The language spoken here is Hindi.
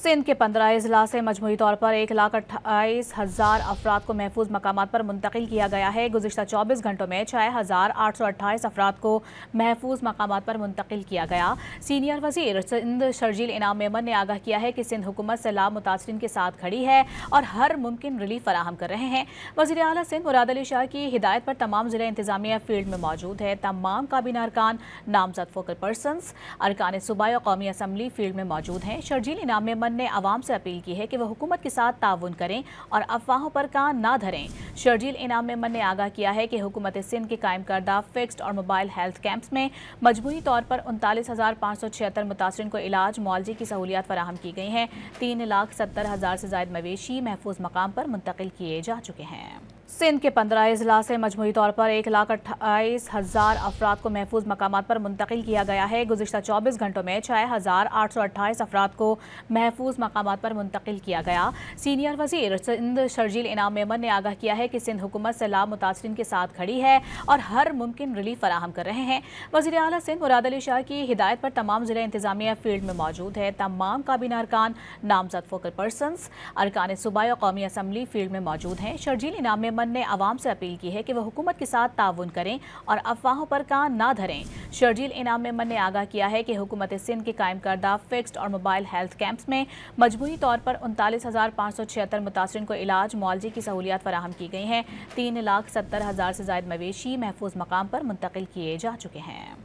सिंध के 15 अजला से मजमूई तौर पर 1,28,000 अफराद को महफूज मकामात पर मुंतकिल किया गया है। गुज़िश्ता 24 घंटों में 6,828 अफराद को महफूज मकामात पर मुंतकिल किया गया। सीनियर वज़ीर सिंध शर्जील इनाम मेमन ने आगाह किया है कि सिंध हुकूमत सैलाब मुतासरीन के साथ खड़ी है और हर मुमकिन रिलीफ फराहम कर रहे हैं। वज़ीर आला सिंध मुराद अली शाह की हिदायत पर तमाम ज़िला इंतजामिया फील्ड में मौजूद है। तमाम काबीना अरकान, नामजद फोकल पर्सनस, अरकान सूबाई और कौमी असम्बली फील्ड में मौजूद हैं। शर्जील इनाम मेमन ने आवाम से अपील की है कि वह हुकूमत के साथ ताउन करें और अफवाहों पर कान ना धरें। शर्जील इनाम मेमन ने आगाह किया है कि हुकूमत सिंध के कायम करदा फिक्स्ड और मोबाइल हेल्थ कैंप्स में मजबूरी तौर पर 39,576 मुतासरीन को इलाज मुआलजे की सहूलियात फराहम की गई हैं। 3,70,000 से ज्यादा मवेशी महफूज मकाम पर मुंतकिल किए जा चुके हैं। सिंध के 15 अजला से मजमूई तौर पर 1,28,000 अफराद को महफूज मकामात पर मुंतकिल किया गया है। गुज़िश्ता 24 घंटों में 6,828 अफराद को महफूज मकामात पर मुंतकिल किया गया। सीनियर वज़ीर सिंध शर्जील इनाम मेमन ने आगाह किया है कि सिंध हुकूमत सैलाब मुतासरीन के साथ खड़ी है और हर मुमकिन रिलीफ फराहम कर रहे हैं। वज़ीर आला सिंध मुराद अली शाह की हिदायत पर तमाम ज़िला इंतजामिया फील्ड में मौजूद है। तमाम काबीना अरकान, नामजद फोकल पर्सनस, अरकान सूबाई और कौमी असम्बली फील्ड में मौजूद हैं। शर्जील इनाम मेमन ने आवाम से अपील की है कि वह हुकूमत के साथ ताउन करें और अफवाहों पर कान ना धरें। शर्जील इनाम मेमन ने आगाह किया है कि हुकूमत सिंध के कायम करदा फिक्स्ड और मोबाइल हेल्थ कैंप्स में मजबूरी तौर पर 39,576 मुतासरीन को इलाज मुआलजे की सहूलियात फराहम की गई हैं। 3,70,000 से ज्यादा मवेशी महफूज मकाम पर मुंतकिल किए जा चुके हैं।